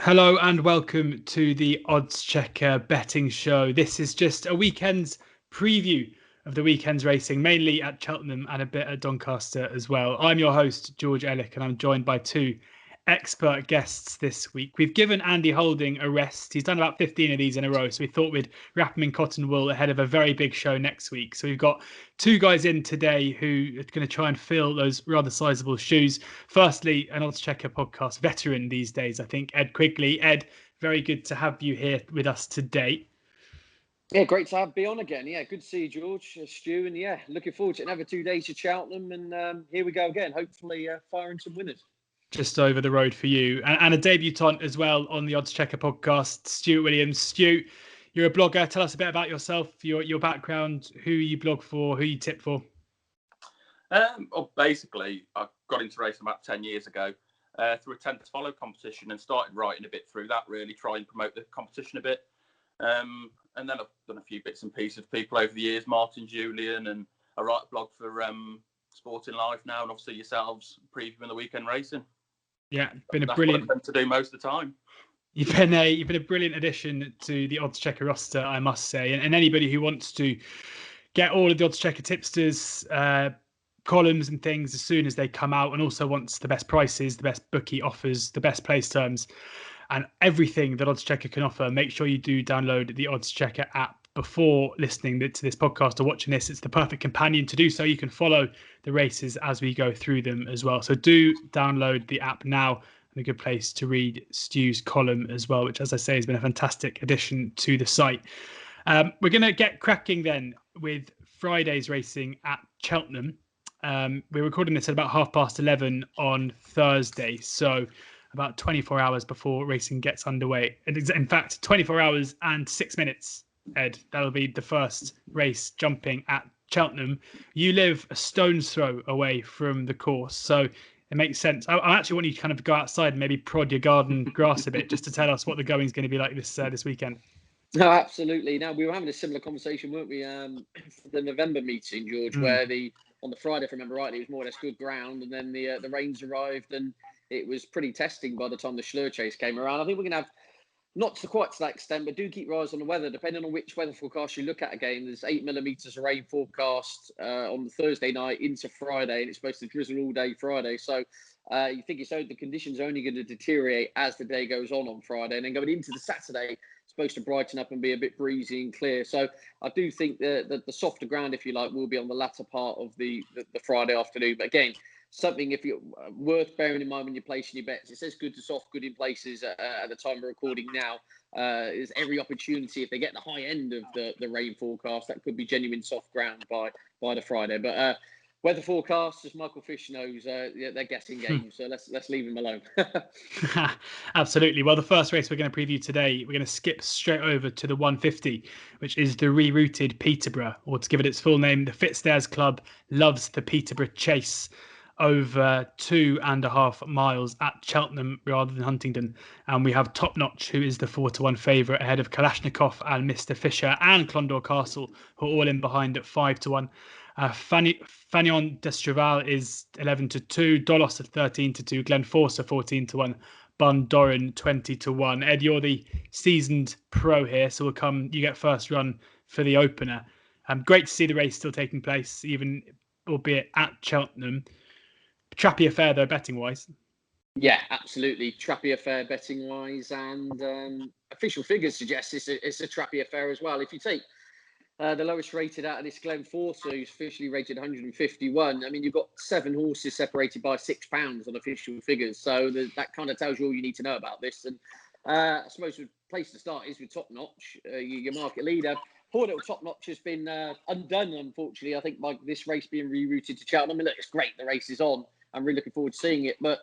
Hello and welcome to the oddschecker betting show. This is just a weekend's preview of the weekend's racing, mainly at Cheltenham and a bit at Doncaster as well. I'm your host, George Elek, and I'm joined by two expert guests this week. We've given Andy Holding a rest. He's done about 15 of these in a row, so we thought we'd wrap him in cotton wool ahead of a very big show next week. So we've got two guys in today who are going to try and fill those rather sizable shoes. Firstly, an oddschecker podcast veteran these days, I think, Ed Quigley. Ed, very good to have you here with us today. Yeah, great to be on again. Yeah, good to see you, George, Stu, and yeah, looking forward to another 2 days at Cheltenham, and here we go again. Hopefully, firing some winners. Just over the road for you, and a debutant as well on the oddschecker podcast, Stuart Williams. Stu, you're a blogger. Tell us a bit about yourself, your background, who you blog for, who you tip for. Basically, I got into racing about 10 years ago through a 10 to follow competition and started writing a bit through that, really try and promote the competition a bit. And then I've done a few bits and pieces for people over the years, Martin, Julian, and I write a blog for Sporting Life now, and obviously yourselves previewing the weekend racing. Yeah, been That's brilliant. what I tend to do most of the time. You've been a brilliant addition to the oddschecker roster, I must say, and anybody who wants to get all of the oddschecker tipsters columns and things as soon as they come out, and also wants the best prices, the best bookie offers, the best place terms, and everything that oddschecker can offer, make sure you do download the oddschecker app before listening to this podcast or watching this. It's the perfect companion to do so. You can follow the races as we go through them as well. So do download the app now, and a good place to read Stu's column as well, which, as I say, has been a fantastic addition to the site. We're going to get cracking then with Friday's racing at Cheltenham. We're recording this at about 11:30 on Thursday, so about 24 hours before racing gets underway. In fact, 24 hours and 6 minutes, Ed. That'll be the first race jumping at Cheltenham. You live a stone's throw away from the course, so it makes sense. I actually want you to kind of go outside and maybe prod your garden grass a bit, just to tell us what the going's going to be like this weekend. No, absolutely. Now, we were having a similar conversation, weren't we, for the November meeting, George, where on the Friday, if I remember rightly, it was more or less good ground, and then the rains arrived, and it was pretty testing by the time the Cheltenham Chase came around. I think we're going to have, not to quite to that extent, but do keep your eyes on the weather. Depending on which weather forecast you look at again, there's 8 millimetres of rain forecast on the Thursday night into Friday, and it's supposed to drizzle all day Friday. So you think the conditions are only going to deteriorate as the day goes on Friday, and then going into the Saturday, it's supposed to brighten up and be a bit breezy and clear. So I do think that the softer ground, if you like, will be on the latter part of the Friday afternoon. But again, something if you're worth bearing in mind when you're placing your bets. It says good to soft, good in places at the time of recording now. There's every opportunity if they get the high end of the rain forecast, that could be genuine soft ground by the Friday. But weather forecasts, as Michael Fish knows, they're guessing games. So let's leave them alone. Absolutely. Well, the first race we're going to preview today, we're going to skip straight over to the 150, which is the rerouted Peterborough, or to give it its full name, the Fitzdares Club loves the Peterborough Chase, over 2.5 miles at Cheltenham rather than Huntingdon. And we have Top Notch, who is the 4-1 favourite, ahead of Kalashnikov and Mr. Fisher and Clondor Castle, who are all in behind at 5-1. Fagnon d'Estrival is 11-2, Dolos at 13-2, Glen 14-1, Bun Doran 20-1. Ed, you're the seasoned pro here, so you get first run for the opener. Great to see the race still taking place, even albeit at Cheltenham. Trappy affair though, betting wise. Yeah, absolutely. Trappy affair betting wise, and official figures suggest it's a trappy affair as well. If you take the lowest rated out of this Glen Forster, who's officially rated 151. I mean, you've got 7 horses separated by £6 on official figures. So that kind of tells you all you need to know about this. And I suppose the place to start is with Top Notch, your market leader. Poor little Top Notch has been undone, unfortunately, I think, by this race being rerouted to Cheltenham. I mean, look, it's great. The race is on. I'm really looking forward to seeing it. But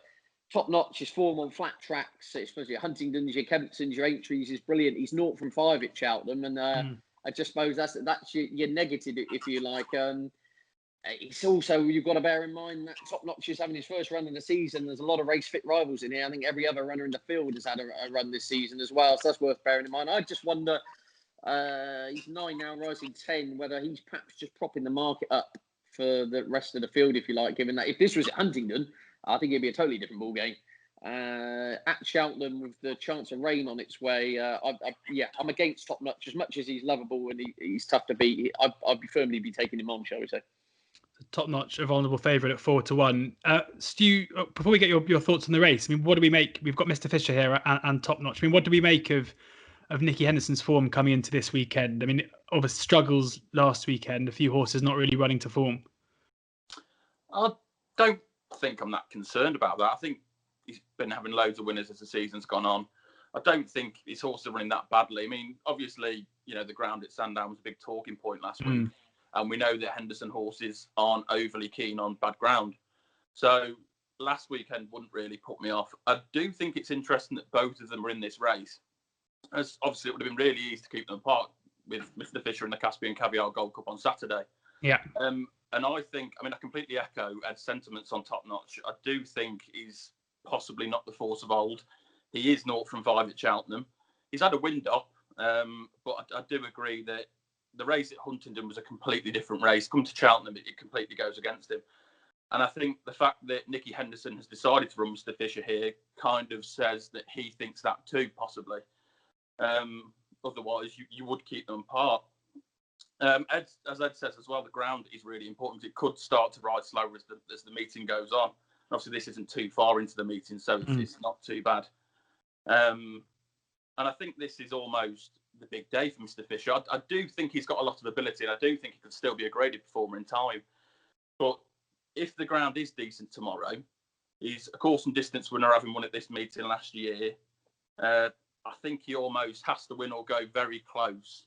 Top Notch is form on flat tracks. It's supposed to be Huntingdon's, your Kemptons, your Aintries is brilliant. He's 0 from 5 at Cheltenham. And I just suppose that's your negative, if you like. It's also, you've got to bear in mind that Top Notch is having his first run of the season. There's a lot of race fit rivals in here. I think every other runner in the field has had a run this season as well. So that's worth bearing in mind. I just wonder, he's 9 now, rising 10, whether he's perhaps just propping the market up for the rest of the field, if you like, given that if this was at Huntingdon, I think it'd be a totally different ball game. at Cheltenham with the chance of rain on its way. I'm against Top Notch as much as he's lovable and he's tough to beat. I'd firmly be taking him on, shall we say? Top Notch, a vulnerable favourite at 4-1. Stu, before we get your thoughts on the race, I mean, what do we make? We've got Mr. Fisher here and Top Notch. I mean, what do we make of Nicky Henderson's form coming into this weekend? I mean, obviously struggles last weekend, a few horses not really running to form. I don't think I'm that concerned about that. I think he's been having loads of winners as the season's gone on. I don't think his horses are running that badly. I mean, obviously, the ground at Sandown was a big talking point last week. And we know that Henderson horses aren't overly keen on bad ground. So last weekend wouldn't really put me off. I do think it's interesting that both of them are in this race. As obviously, it would have been really easy to keep them apart with Mr. Fisher and the Caspian Caviar Gold Cup on Saturday. Yeah. And I think, I completely echo Ed's sentiments on Top Notch. I do think he's possibly not the force of old. He is 0 from 5 at Cheltenham. He's had a wind up, but I do agree that the race at Huntingdon was a completely different race. Come to Cheltenham, it completely goes against him. And I think the fact that Nicky Henderson has decided to run Mr. Fisher here kind of says that he thinks that too, possibly. Otherwise, you would keep them apart. As Ed says as well, the ground is really important. It could start to ride slower as the meeting goes on. And obviously, this isn't too far into the meeting, so it's not too bad. And I think this is almost the big day for Mr. Fisher. I do think he's got a lot of ability, and I do think he could still be a graded performer in time. But if the ground is decent tomorrow, he's a course and distance winner, having won at this meeting last year. I think he almost has to win or go very close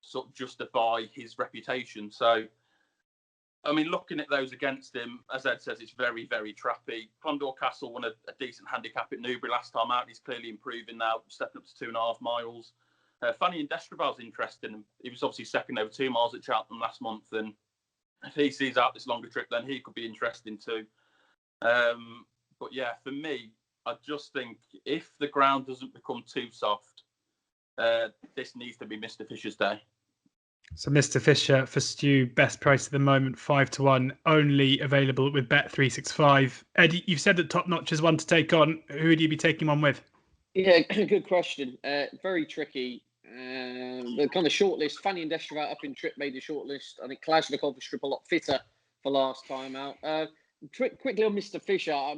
to sort of justify his reputation. So, looking at those against him, as Ed says, it's very, very trappy. Condor Castle won a decent handicap at Newbury last time out. He's clearly improving now, stepping up to 2.5 miles. Fanny and Destraval's interesting. He was obviously second over 2 miles at Cheltenham last month, and if he sees out this longer trip, then he could be interesting too. But yeah, for me, I just think if the ground doesn't become too soft, this needs to be Mr. Fisher's day. So Mr. Fisher for Stu, best price at the moment, 5-1, only available with Bet365. Eddie, you've said that Top Notch is one to take on. Who would you be taking on with? Yeah, good question. Very tricky. The kind of shortlist, Fanny and Destraval up in trip made the shortlist. I think Kalashnikov was a lot fitter for last time out. Quickly on Mr. Fisher, I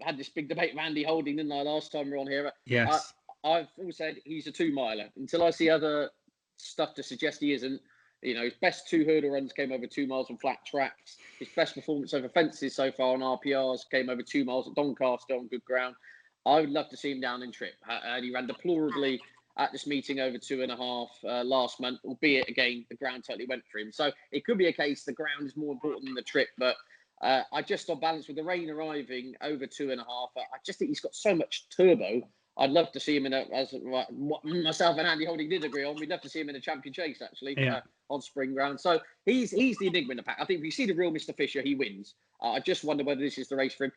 had this big debate with Andy Holding, didn't I, last time we were on here? Yes. I've always said he's a 2-miler. Until I see other stuff to suggest he isn't. His best 2 hurdle runs came over 2 miles on flat tracks. His best performance over fences so far on RPRs came over 2 miles at Doncaster on good ground. I would love to see him down in trip. And he ran deplorably at this meeting over 2.5 last month, albeit, again, the ground totally went for him. So it could be a case the ground is more important than the trip. But I just, on balance, with the rain arriving over 2.5, I just think he's got so much turbo. I'd love to see him as what myself and Andy Holding did agree on. We'd love to see him in a Champion Chase, actually, on spring ground. So he's the enigma in the pack. I think if you see the real Mr. Fisher, he wins. I just wonder whether this is the race for him.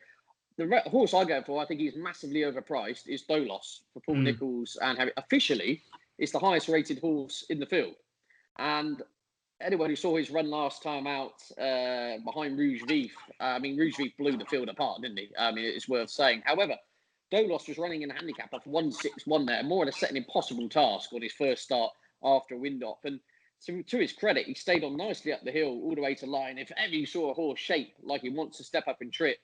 The horse I go for, I think he's massively overpriced, is Dolos for Paul Nicholls and Harry. Officially, it's the highest rated horse in the field. And anyone who saw his run last time out behind Rouge Vif, Rouge Vif blew the field apart, didn't he? It's worth saying. However, Dolos was running in a handicap off 161 there, more or less set an impossible task on his first start after a wind-up. And to his credit, he stayed on nicely up the hill all the way to line. If ever you saw a horse shape like he wants to step up and trip,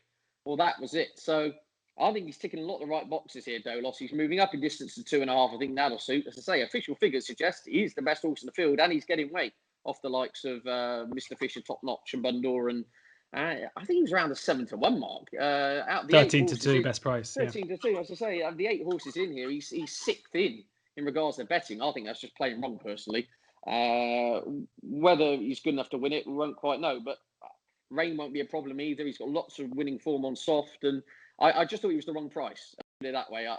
well, that was it. So I think he's ticking a lot of the right boxes here, Dolos. He's moving up in distance to 2.5. I think that'll suit. As I say, official figures suggest he is the best horse in the field, and he's getting weight off the likes of Mr. Fisher, Top Notch, and Bundoor. And I think he was around the 7-1 mark. Out of the 13-2 best price. 13-2. As I say, of the 8 horses in here, he's 6th in regards to betting. I think that's just plain wrong, personally. Whether he's good enough to win it, we won't quite know. But rain won't be a problem either. He's got lots of winning form on soft, and I just thought he was the wrong price. Put it that way. A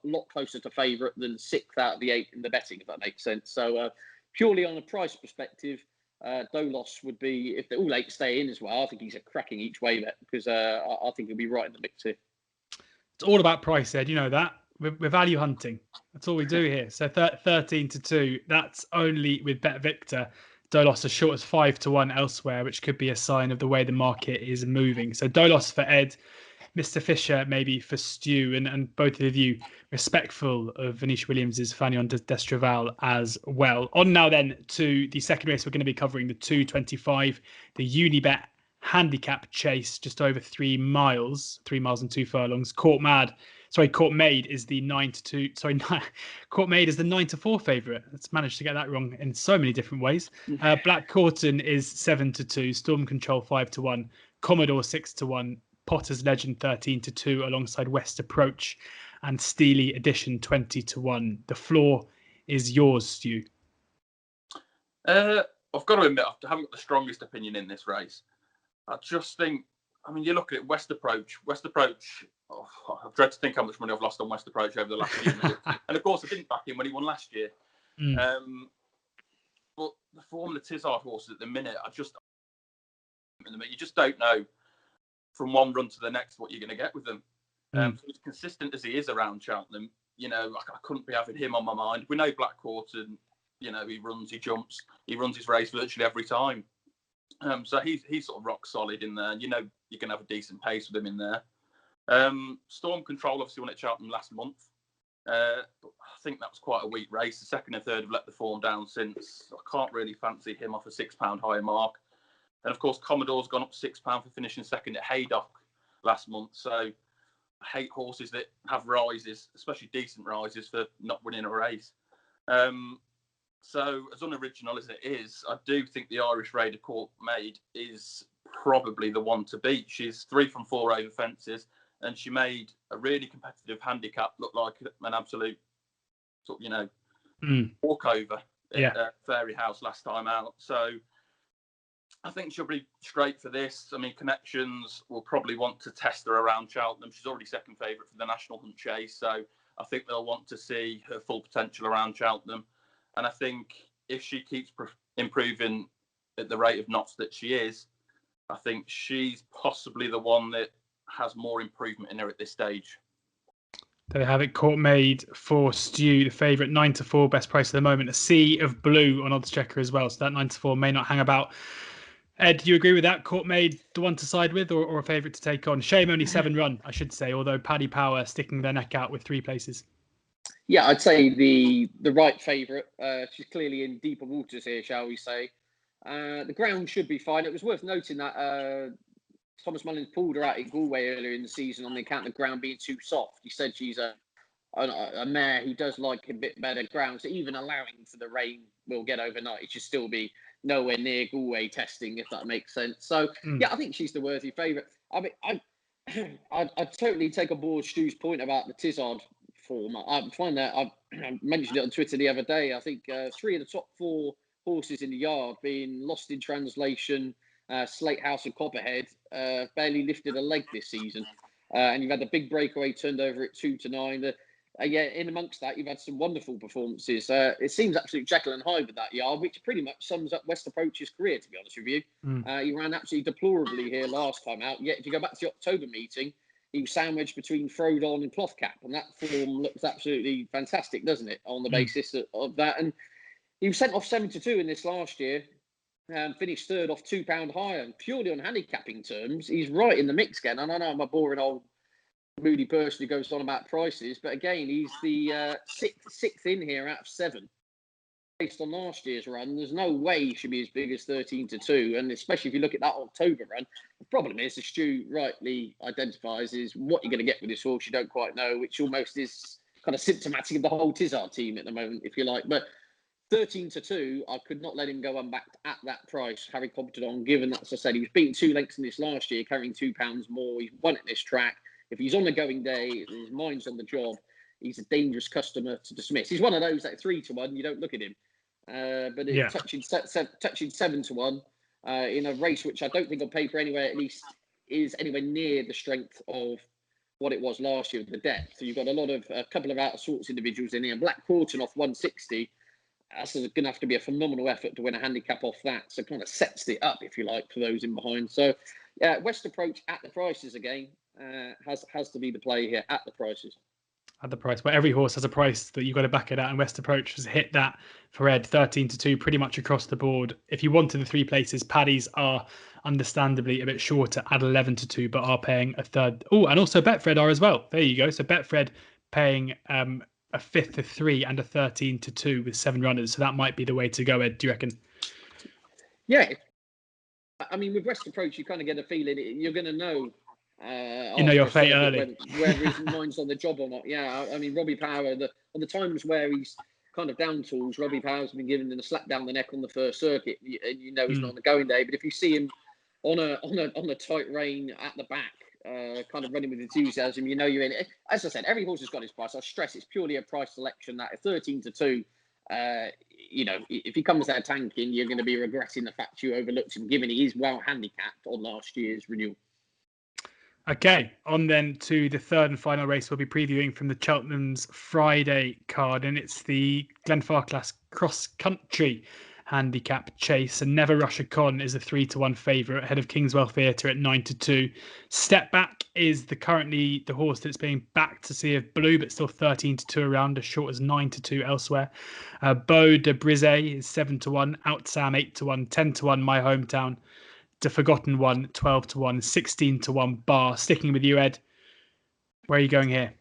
lot closer to favourite than 6th out of the 8 in the betting, if that makes sense. So purely on a price perspective, Dolos would be, if the all 8 stay in as well, I think he's a cracking each way bet, because I think he'll be right in the mix here. It's all about price, Ed. You know that. We're value hunting. That's all we do here. So 13-2. That's only with Bet Victor. Dolos as short as 5-1 elsewhere, which could be a sign of the way the market is moving. So Dolos for Ed, Mr. Fisher maybe for Stu, and both of you respectful of Venetia Williams' Fagnon d'Estravael as well. On now then to the second race we're going to be covering, the 2:25, the Unibet Handicap Chase, just over 3 miles and 2 furlongs. Court Maid is the 9-2. Court Maid is the 9-4 favourite. It's managed to get that wrong in so many different ways. Black Corton is 7-2. Storm Control 5-1. Commodore 6-1. Potter's Legend 13-2, alongside West Approach and Steely Edition 20-1. The floor is yours, Stu. I've got to admit, I haven't got the strongest opinion in this race. I just think, you look at it, West Approach. I dread to think how much money I've lost on West Approach over the last few minutes. And of course, I didn't back him when he won last year. But the form of the Tizard horses at the minute, you just don't know from one run to the next what you're going to get with them. So as consistent as he is around Cheltenham, I couldn't be having him on my mind. We know Black Corton, he runs, he jumps, he runs his race virtually every time. So he's sort of rock solid in there. You're going to have a decent pace with him in there. Storm Control obviously won at Cheltenham last month. But I think that was quite a weak race. The second and third have let the form down since. I can't really fancy him off a £6 higher mark. And of course, Commodore's gone up £6 for finishing second at Haydock last month. So I hate horses that have rises, especially decent rises, for not winning a race. So as unoriginal as it is, I do think the Irish Raider Court Maid is probably the one to beat. She's 3 from 4 over fences, and she made a really competitive handicap look like an absolute walkover at Fairy House last time out. So I think she'll be straight for this. Connections will probably want to test her around Cheltenham. She's already second favourite for the National Hunt Chase, so I think they'll want to see her full potential around Cheltenham. And I think if she keeps improving at the rate of knots that she is, I think she's possibly the one that has more improvement in her at this stage. There we have it. Court Maid for Stu, the favourite, 9-4, best price at the moment. A sea of blue on oddschecker as well, so that 9-4 may not hang about. Ed, do you agree with that? Court Maid, the one to side with, or a favourite to take on? Shame only 7 run, I should say, although Paddy Power sticking their neck out with 3 places. Yeah, I'd say the right favourite. She's clearly in deeper waters here, shall we say. The ground should be fine. It was worth noting that Thomas Mullins pulled her out at Galway earlier in the season on the account of the ground being too soft. He said she's a mare who does like a bit better ground. So even allowing for the rain will get overnight, it should still be nowhere near Galway testing, if that makes sense. So, yeah, I think she's the worthy favourite. I'd totally take on board Stu's point about the Tizard form. I find that I mentioned it on Twitter the other day. I think 3 of the top 4 horses in the yard being Lost in Translation, Slate House and Copperhead barely lifted a leg this season. And you've had the big breakaway turned over at 2-9. In amongst that, you've had some wonderful performances. It seems absolute Jekyll and Hyde with that yard, which pretty much sums up West Approach's career, to be honest with you. He ran absolutely deplorably here last time out. Yet, if you go back to the October meeting, he was sandwiched between Frodon and Cloth Cap, and that form looks absolutely fantastic, doesn't it, on the basis of that? And he was sent off 7-2 in this last year, and finished third off £2 higher. And purely on handicapping terms, he's right in the mix again. And I know I'm a boring old moody person who goes on about prices, but again, he's the sixth in here out of 7. Based on last year's run, there's no way he should be as big as 13-2. And especially if you look at that October run, the problem is, as Stu rightly identifies, is what you're going to get with this horse you don't quite know, which almost is kind of symptomatic of the whole Tizard team at the moment, if you like. But 13-2, I could not let him go unbacked at that price, Harry commented on, given that, as I said, he was beaten 2 lengths in this last year, carrying £2 more. He's won at this track. If he's on the going day, his mind's on the job, he's a dangerous customer to dismiss. He's one of those that 3-1, you don't look at him. But touching 7-1 in a race which I don't think on paper anyway, at least, is anywhere near the strength of what it was last year with the depth. So you've got a couple of out of sorts individuals in here. Black Corton off 160. That's going to have to be a phenomenal effort to win a handicap off that. So it kind of sets it up, if you like, for those in behind. So West Approach at the prices again has to be the play here at the prices. at the price. Well, every horse has a price that you've got to back it at, and West Approach has hit that for Ed, 13-2, pretty much across the board. If you wanted the 3 places, Paddy's are understandably a bit shorter at 11-2, but are paying a third. Oh, and also Betfred are as well. There you go. So Betfred paying a fifth of 3 and a 13-2 with 7 runners. So that might be the way to go, Ed. Do you reckon? Yeah. I mean, with West Approach, you kind of get a feeling you're going to know. You know your fate early. Whether his mind's on the job or not. Yeah, I mean, Robbie Power, on the times where he's kind of down tools, Robbie Power's been given a slap down the neck on the first circuit, and you know he's not on the going day. But if you see him on a tight rein at the back, kind of running with enthusiasm, you know you're in. As I said, every horse has got his price. I stress it's purely a price selection. That at 13-2, you know, if he comes out tanking, you're going to be regretting the fact you overlooked him, given he is well handicapped on last year's renewal. Okay, on then to the third and final race we'll be previewing from the Cheltenham's Friday card, and it's the Glen Farclas Cross Country Handicap Chase, and Never Rush a Con is a 3-1 favourite ahead of Kingswell Theatre at 9-2. Step Back is currently the horse that's being backed to Sea of Blue, but still 13-2 around, as short as 9-2 elsewhere. Beau de Brizet is 7-1, Out Sam 8-1, 10-1 My Hometown, The Forgotten One 12-1, 16-1 Bar. Sticking with you, Ed. Where are you going here?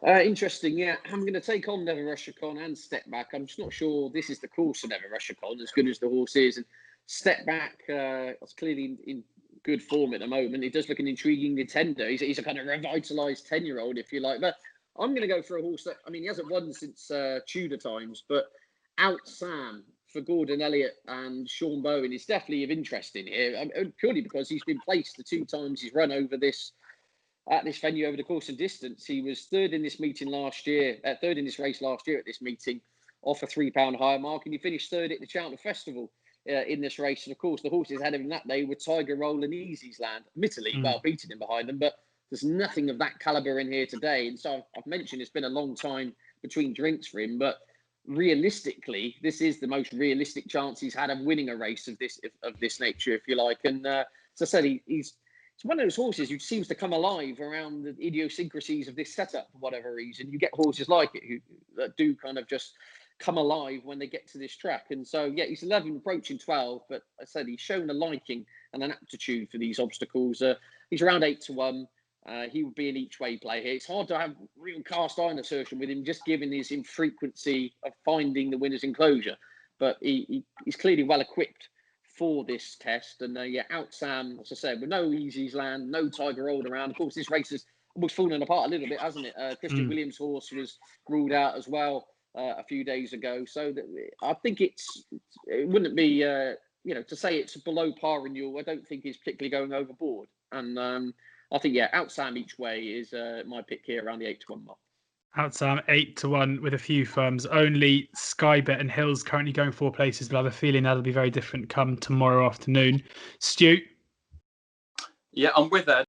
Interesting, yeah. I'm going to take on Never Rush a Con and Step Back. I'm just not sure this is the course for Never Rush a Con, as good as the horse is. And Step Back is clearly in good form at the moment. It does look an intriguing contender. He's a kind of revitalised 10-year-old, if you like. But I'm going to go for a horse that, I mean, he hasn't won since Tudor times, but Out Sam for Gordon Elliott and Sean Bowen is definitely of interest in here, purely because he's been placed the 2 times he's run at this venue over the course of distance. He was third in this meeting last year, third in this race last year at this meeting, off a £3 higher mark, and he finished third at the Cheltenham Festival in this race. And of course, the horses ahead of him that day were Tiger Roll and Easy's Land, admittedly well beating him behind them, but there's nothing of that calibre in here today. And so I've mentioned it's been a long time between drinks for him, but realistically, this is the most realistic chance he's had of winning a race of this nature, if you like. And as I said, he's one of those horses who seems to come alive around the idiosyncrasies of this setup for whatever reason. You get horses like it that do kind of just come alive when they get to this track. And so, yeah, he's 11, approaching 12, but as I said, he's shown a liking and an aptitude for these obstacles. He's around 8-1. He would be an each-way play here. It's hard to have real cast-iron assertion with him, just given his infrequency of finding the winner's enclosure. But he's clearly well-equipped for this test. And Out Sam, as I said, with no Easy's Land, no Tiger Roll around. Of course, this race has almost fallen apart a little bit, hasn't it? Christian Williams' horse was ruled out as well a few days ago. So I think it wouldn't be, to say it's below par renewal, I don't think is particularly going overboard. And I think, Out Sam each way is my pick here around the 8-1 mark. Out Sam 8-1 with a few firms. Only Skybet and Hills currently going 4 places, but I have a feeling that'll be very different come tomorrow afternoon. Stu? Yeah, I'm with Ed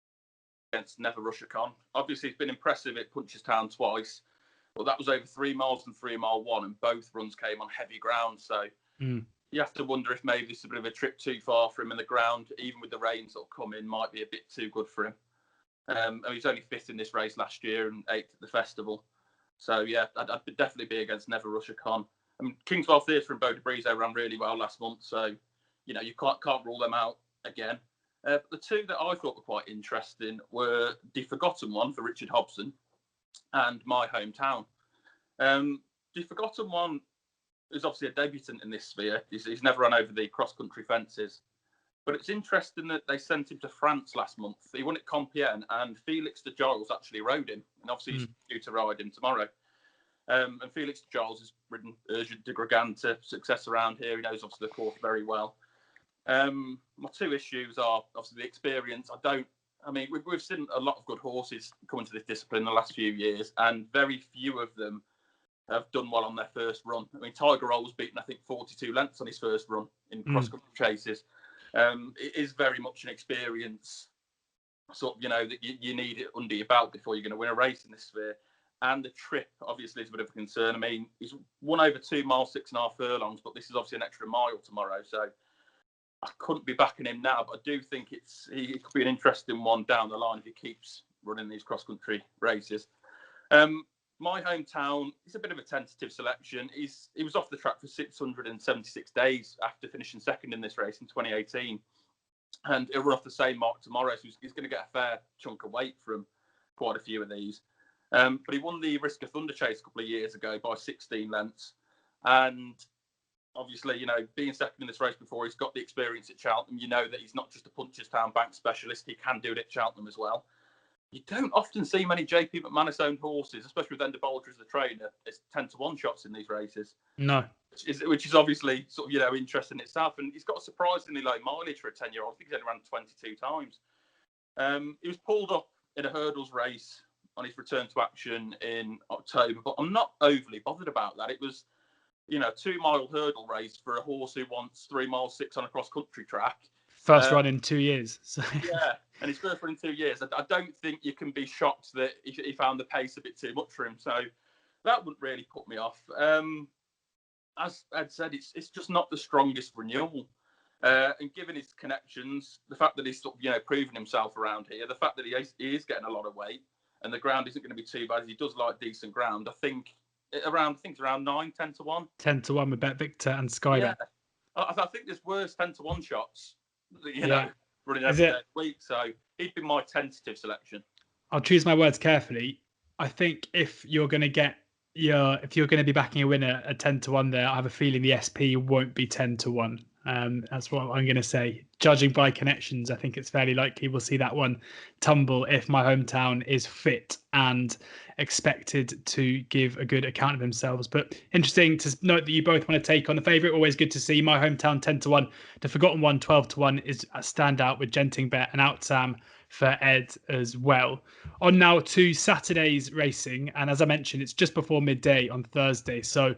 against Never Rush a Con. Obviously, it's been impressive at Punchestown twice, but that was over 3 miles and 3 mile one, and both runs came on heavy ground. So you have to wonder if maybe this is a bit of a trip too far for him, and the ground, even with the rains that'll come in, might be a bit too good for him. He was only 5th in this race last year and 8th at the festival. So, yeah, I'd definitely be against Never Rush a Con. I mean, Kingswell Theatre and Beau de Brizet ran really well last month, so, you can't rule them out again. But the 2 that I thought were quite interesting were The Forgotten One for Richard Hobson and My Hometown. The Forgotten One is obviously a debutant in this sphere. He's never run over the cross-country fences. But it's interesting that they sent him to France last month. He won at Compiègne, and Felix de Giles actually rode him. And obviously he's due to ride him tomorrow. And Felix de Giles has ridden Urgent de Gregan to success around here. He knows obviously the course very well. My 2 issues are obviously the experience. We've seen a lot of good horses come into this discipline in the last few years, and very few of them have done well on their first run. I mean, Tiger Roll was beaten, I think, 42 lengths on his first run in cross-country chases. It is very much an experience, that you need it under your belt before you're going to win a race in this sphere. And the trip, obviously, is a bit of a concern. I mean, he's won over 2 miles, 6.5 furlongs, but this is obviously an extra mile tomorrow. So I couldn't be backing him now, but I do think it could be an interesting one down the line if he keeps running these cross-country races. my hometown is a bit of a tentative selection. He was off the track for 676 days after finishing second in this race in 2018. And he'll run off the same mark tomorrow, so he's going to get a fair chunk of weight from quite a few of these. But he won the Risk of Thunder Chase a couple of years ago by 16 lengths. And obviously, you know, being second in this race before, he's got the experience at Cheltenham. You know that he's not just a Punchestown bank specialist. He can do it at Cheltenham as well. You don't often see many JP McManus-owned horses, especially with Ender Bolger as the trainer. It's 10-1 shots in these races. No. Which is obviously sort of, you know, interesting in itself. And he's got a surprisingly low mileage for a 10-year-old. I think he's only ran 22 times. He was pulled up in a hurdles race on his return to action in October, but I'm not overly bothered about that. It was, you know, a 2-mile hurdle race for a horse who wants 3 miles 6 on a cross-country track. First run in 2 years. So. Yeah, and his first run in 2 years. I don't think you can be shocked that he found the pace a bit too much for him. So that wouldn't really put me off. As Ed said, it's just not the strongest renewal. And given his connections, the fact that he's sort of, you know, proven himself around here, the fact that he is getting a lot of weight, and the ground isn't going to be too bad, as he does like decent ground. I think it's around 9-10-1. 10-1 with Bet Victor and Skybet. Yeah. I think there's worse 10-1 shots, you know, running every week. So he'd be my tentative selection. I'll choose my words carefully. I think if you're going to be backing a winner at 10-1 there, I have a feeling the SP won't be 10-1. That's what I'm going to say. Judging by connections, I think it's fairly likely we'll see that one tumble if my hometown is fit and expected to give a good account of themselves. But interesting to note that you both want to take on the favourite. Always good to see. My hometown 10-1. The forgotten one 12-1 is a standout with Genting-Bet and Outsam for Ed as well. On now to Saturday's racing, and as I mentioned, it's just before midday on Thursday, so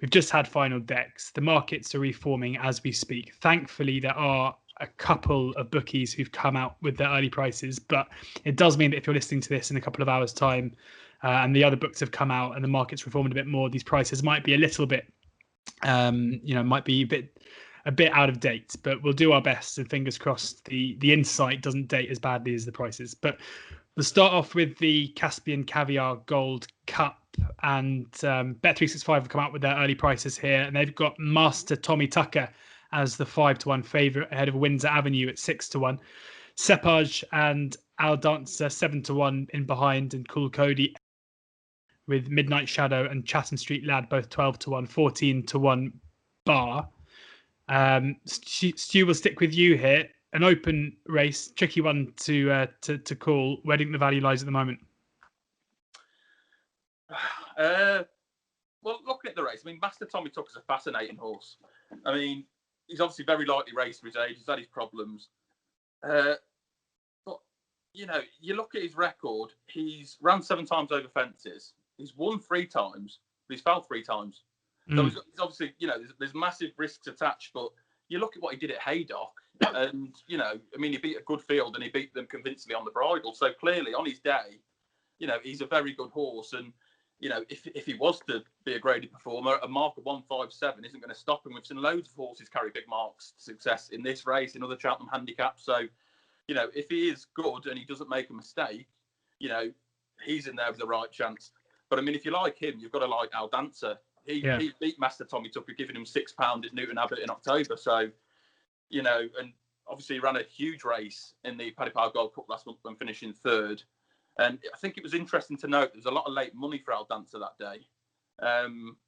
we've just had final decks. The markets are reforming as we speak. Thankfully, there are a couple of bookies who've come out with their early prices, but it does mean that if you're listening to this in a couple of hours' time, and the other books have come out and the market's reformed a bit more, these prices might be a little bit, might be a bit out of date, but we'll do our best, and fingers crossed the insight doesn't date as badly as the prices. But we'll start off with the Caspian Caviar Gold Cup, and Bet365 have come out with their early prices here, and they've got Master Tommy Tucker as the 5-1 favourite ahead of Windsor Avenue at 6-1. Cepage and Al Dancer 7-1 in behind, and Cool Cody with Midnight Shadow and Chatham Street Lad both 12-1, 14-1 bar. Stu, will stick with you here. An open race, tricky one to call. Where do you think the value lies at the moment? Well, looking at the race, I mean, Master Tommy Tucker's a fascinating horse. I mean, he's obviously very lightly raced for his age. He's had his problems. But, you know, you look at his record, he's ran 7 times over fences. He's won 3 times, but he's fell 3 times. So he's obviously, you know, there's massive risks attached, but you look at what he did at Haydock, and, you know, I mean, he beat a good field and he beat them convincingly on the bridle. So clearly, on his day, you know, he's a very good horse. And, you know, if he was to be a graded performer, a mark of 157 isn't going to stop him. We've seen loads of horses carry big marks to success in this race, in other Cheltenham handicaps. So, you know, if he is good and he doesn't make a mistake, you know, he's in there with the right chance. But, I mean, if you like him, you've got to like Al Dancer. He beat Master Tommy Tucker, giving him £6 at Newton Abbott in October. So, you know, and obviously he ran a huge race in the Peterborough Gold Cup last month and finishing 3rd. And I think it was interesting to note there's a lot of late money for Al Dancer that day,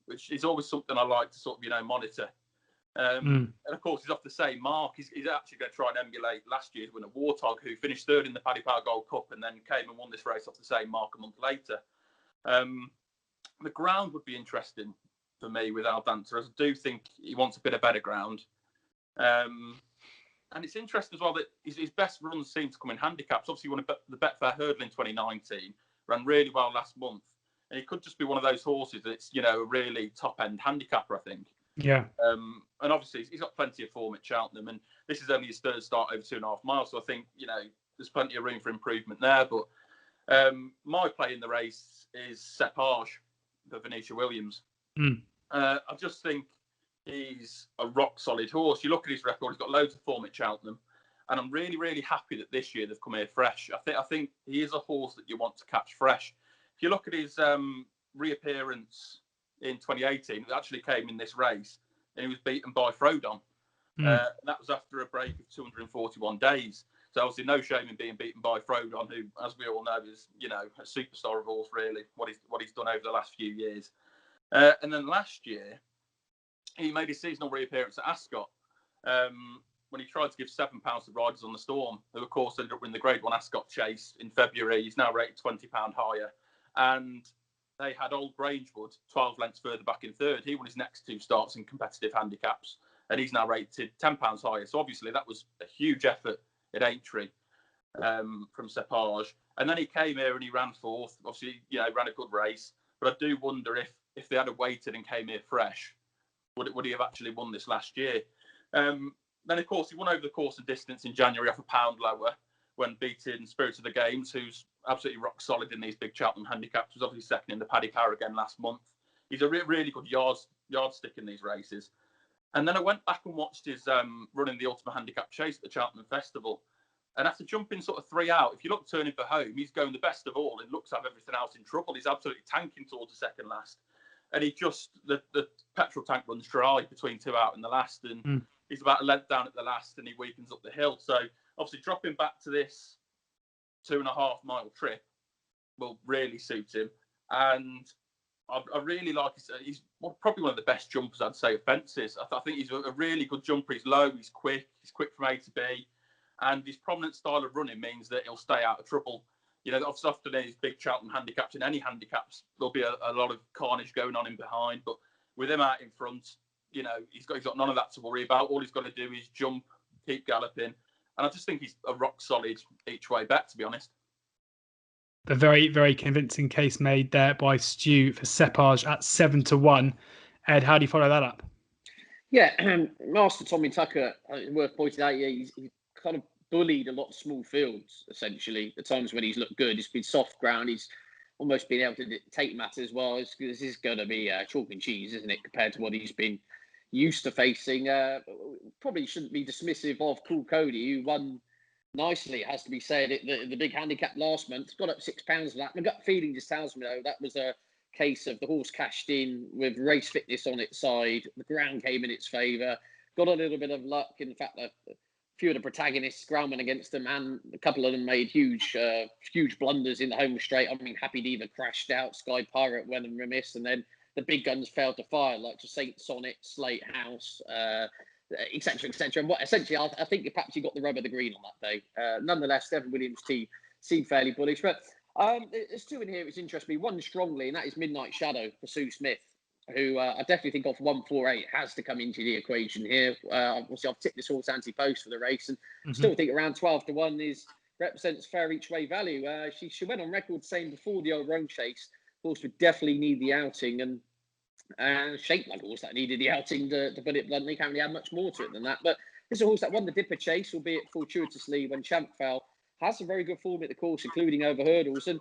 which is always something I like to sort of, you know, monitor. And of course, he's off the same mark. He's actually going to try and emulate last year's winner, Warthog, who finished 3rd in the Peterborough Gold Cup and then came and won this race off the same mark a month later. The ground would be interesting for me with Al Dancer, as I do think he wants a bit of better ground. And it's interesting as well that his best runs seem to come in handicaps. Obviously, he won the Betfair Hurdle in 2019, ran really well last month. And he could just be one of those horses that's, you know, a really top-end handicapper, I think. Yeah. And obviously, he's got plenty of form at Cheltenham. And this is only his 3rd start over 2.5 miles. So I think, you know, there's plenty of room for improvement there. But my play in the race is Cepage for Venetia Williams. I just think he's a rock-solid horse. You look at his record, he's got loads of form at Cheltenham. And I'm really, really happy that this year they've come here fresh. I think he is a horse that you want to catch fresh. If you look at his reappearance in 2018. It actually came in this race, and he was beaten by Frodon. And that was after a break of 241 days. So obviously no shame in being beaten by Frodon, who, as we all know, is, you know, a superstar of horse, really, what he's done over the last few years. And then last year, he made his seasonal reappearance at Ascot when he tried to give £7 to riders on the Storm, who, of course, ended up winning the Grade 1 Ascot Chase in February. He's now rated £20 higher. And they had Old Grangewood 12 lengths further back in third. He won his next two starts in competitive handicaps, and he's now rated £10 higher. So obviously that was a huge effort at Aintree from Cepage. And then he came here and he ran fourth. Obviously, you know, ran a good race. But I do wonder if they had waited and came here fresh, would he have actually won this last year? Then, of course, he won over the course and distance in January off a pound lower when beating Spirit of the Games, who's absolutely rock solid in these big Cheltenham handicaps. Was obviously second in the Paddy Power again last month. He's a really good yardstick in these races. And then I went back and watched his running the Ultimate Handicap Chase at the Cheltenham Festival. And after jumping sort of 3 out, if you look turning for home, he's going the best of all and looks to have everything else in trouble. He's absolutely tanking towards the second last. And he just, the petrol tank runs dry between 2 out in the last. And he's about a length down at the last and he weakens up the hill. So obviously dropping back to this 2.5 mile trip will really suit him. And I really like he's probably one of the best jumpers, I'd say, of fences. I think he's a really good jumper. He's low, he's quick from A to B. And his prominent style of running means that he'll stay out of trouble. You know, often in these big Cheltenham handicaps, in any handicaps, there'll be a lot of carnage going on in behind. But with him out in front, you know, he's got none of that to worry about. All he's got to do is jump, keep galloping. And I just think he's a rock solid each way bet, to be honest. A very, very convincing case made there by Stu for Cepage at 7-1. Ed, how do you follow that up? Yeah, Master Tommy Tucker, worth pointing out, he's kind of bullied a lot of small fields, essentially. The times when he's looked good, it's been soft ground. He's almost been able to dictate matters well. This is going to be chalk and cheese, isn't it, compared to what he's been used to facing. Probably shouldn't be dismissive of Cool Cody, who won nicely, it has to be said, the big handicap last month. Got up £6 for that. My gut feeling just tells me, though, that was a case of the horse cashed in with race fitness on its side. The ground came in its favour. Got a little bit of luck in the fact that a few of the protagonists ground went against them, and a couple of them made huge blunders in the home straight. I mean, Happy Diva crashed out, Sky Pirate went and remiss, and then the big guns failed to fire, like to Saint Sonnet, Slate House, etc., etc. And essentially, I think perhaps he got the rub of the green on that day. Nonetheless, Devon Williams' team seemed fairly bullish. But there's two in here which interest me. One strongly, and that is Midnight Shadow for Sue Smith, who I definitely think off 148 has to come into the equation here. Obviously, I've tipped this horse anti-post for the race, and still think around 12-1 represents fair each way value. She went on record saying before the old Rome Chase, horse would definitely need the outing, and shaped like a horse that needed the outing, to put it bluntly. Can't really add much more to it than that. But this is a horse that won the Dipper Chase, albeit fortuitously when Champ fell. Has some very good form at the course, including over hurdles, and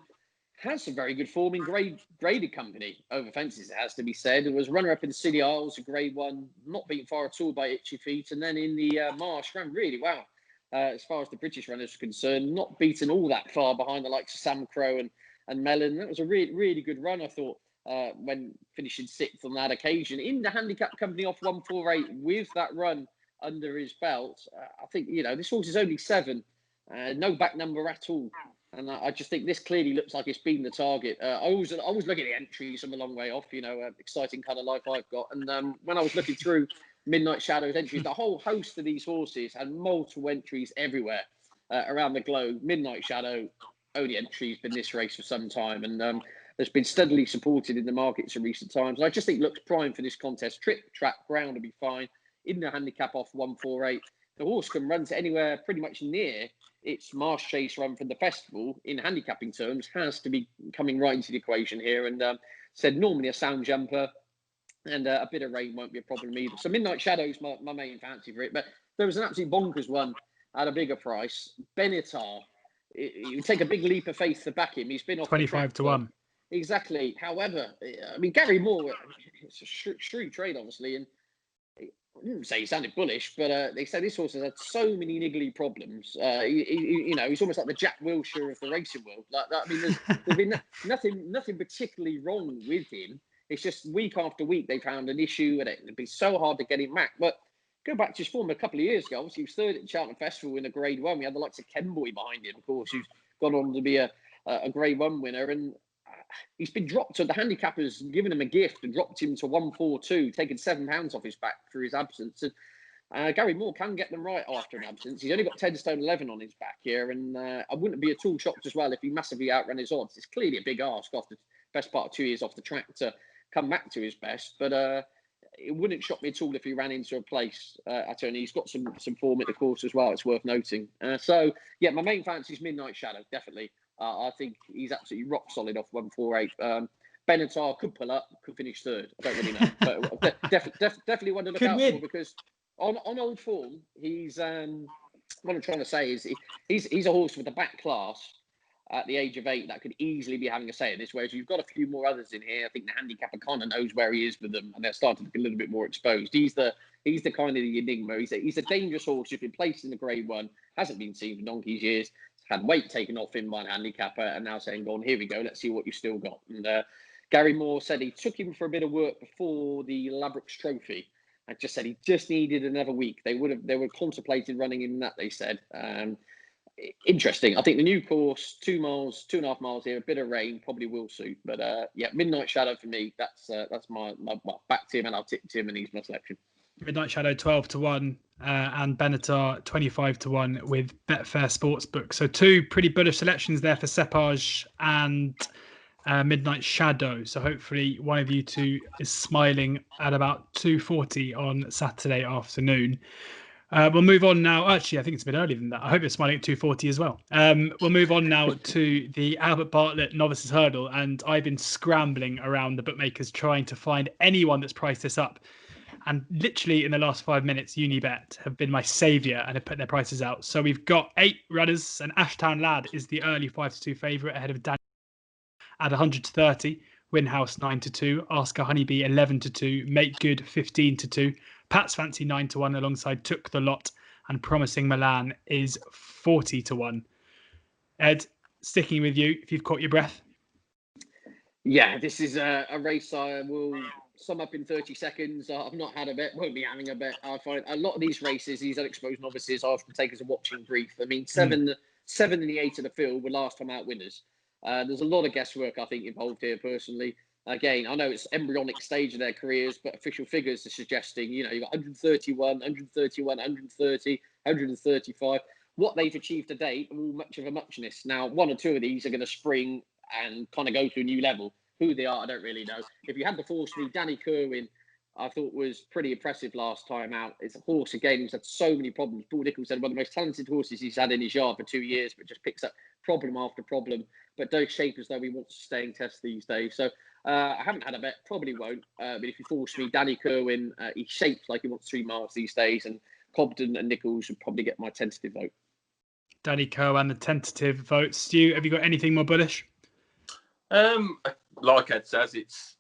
has some very good form in graded company over fences, it has to be said. It was runner-up in the City Isles, a Grade 1, not beaten far at all by Itchy Feet. And then in the Marsh, ran really well as far as the British runners are concerned, not beaten all that far behind the likes of Sam Crow and Mellon. That was a really good run, I thought, when finishing 6th on that occasion. In the handicap company off 148 with that run under his belt, I think, you know, this horse is only 7, no back number at all. And I just think this clearly looks like it's been the target. I was looking at entries from a long way off, you know, exciting kind of life I've got. And when I was looking through Midnight Shadow's entries, the whole host of these horses had multiple entries everywhere around the globe. Midnight Shadow, only entry's been this race for some time, and has been steadily supported in the markets in recent times. And I just think looks prime for this contest. Trip, track, ground will be fine. In the handicap off 148, the horse can run to anywhere pretty much near its Marsh Chase run from the festival in handicapping terms. Has to be coming right into the equation here. And said normally a sound jumper, and a bit of rain won't be a problem either. So Midnight Shadow's my main fancy for it. But there was an absolute bonkers one at a bigger price. Benatar. You would take a big leap of faith to back him. He's been off 25-1. Exactly. However, I mean, Gary Moore, it's a shrewd trade, obviously. And wouldn't say he sounded bullish, but they say this horse has had so many niggly problems. He's almost like the Jack Wilshere of the racing world. Like that. I mean, there's been nothing particularly wrong with him. It's just week after week they found an issue, and it'd be so hard to get him back. But go back to his form a couple of years ago. Obviously, he was third at the Cheltenham Festival in a Grade 1. We had the likes of Kenboy behind him, of course, who's gone on to be a Grade 1 winner. And he's been dropped. So the handicappers given him a gift and dropped him to 142, taking £7 off his back through his absence. And Gary Moore can get them right after an absence. He's only got 10 stone 11 on his back here. And I wouldn't be at all shocked as well if he massively outran his odds. It's clearly a big ask after the best part of 2 years off the track to come back to his best. But it wouldn't shock me at all if he ran into a place at Tony. He's got some form at the course as well. It's worth noting. So, yeah, my main fancy is Midnight Shadow, definitely. I think he's absolutely rock solid off 148. Benatar could pull up, could finish third. I don't really know. But definitely one to look out for, because on old form, he's what I'm trying to say is he's a horse with a back class at the age of 8 that could easily be having a say in this, whereas you've got a few more others in here. I think the handicapper kind of knows where he is with them, and they're starting to be a little bit more exposed. He's the kind of the enigma. He's a dangerous horse who's been placed in the Grade 1, hasn't been seen for donkey's years, had weight taken off him by an handicapper, and now saying, "Go on, here we go. Let's see what you've still got." And Gary Moore said he took him for a bit of work before the Ladbrokes Trophy, and just said he just needed another week. They were contemplating running him in that. They said. Interesting. I think the new course, 2.5 miles here, a bit of rain probably will suit. But yeah, Midnight Shadow for me. That's my back to him, and I'll tip to him, and he's my selection. Midnight Shadow 12-1 and Benatar 25-1 with Betfair Sportsbook. So 2 pretty bullish selections there for Cepage and Midnight Shadow. So hopefully one of you two is smiling at about 2:40 on Saturday afternoon. We'll move on now. Actually, I think it's a bit earlier than that. I hope you're smiling at 2:40 as well. We'll move on now to the Albert Bartlett Novices Hurdle. And I've been scrambling around the bookmakers trying to find anyone that's priced this up. And literally in the last 5 minutes, Unibet have been my saviour and have put their prices out. So we've got 8 runners, and Ashtown Lad is the early 5-2 favourite ahead of Dan at 100-30. Winhouse 9-2. Asker Honeybee 11-2. Make Good 15-2. Pat's Fancy 9-1 alongside Took the Lot, and Promising Milan is 40-1. Ed, sticking with you, if you've caught your breath. Yeah, this is a race I will sum up in 30 seconds. I've not had a bet, won't be having a bet. I find a lot of these races, these unexposed novices, I often take as a watching brief. I mean, seven in the 8 of the field were last time out winners. There's a lot of guesswork, I think, involved here personally. Again, I know it's embryonic stage of their careers, but official figures are suggesting, you've got 131, 131, 130, 135. What they've achieved to date are all much of a muchness. Now, 1 or 2 of these are going to spring and kind of go to a new level. Who they are, I don't really know. If you had to force me, Danny Kerwin, I thought was pretty impressive last time out. It's a horse, again, who's had so many problems. Paul Nichols said one of the most talented horses he's had in his yard for 2 years, but just picks up problem after problem, but does shape as though he wants to stay in test these days. So I haven't had a bet, probably won't. But if you force me, Danny Kerwin, he shapes like he wants 3 miles these days, and Cobden and Nichols would probably get my tentative vote. Danny Kerwin, the tentative vote. Stu, have you got anything more bullish? Like Ed says, it's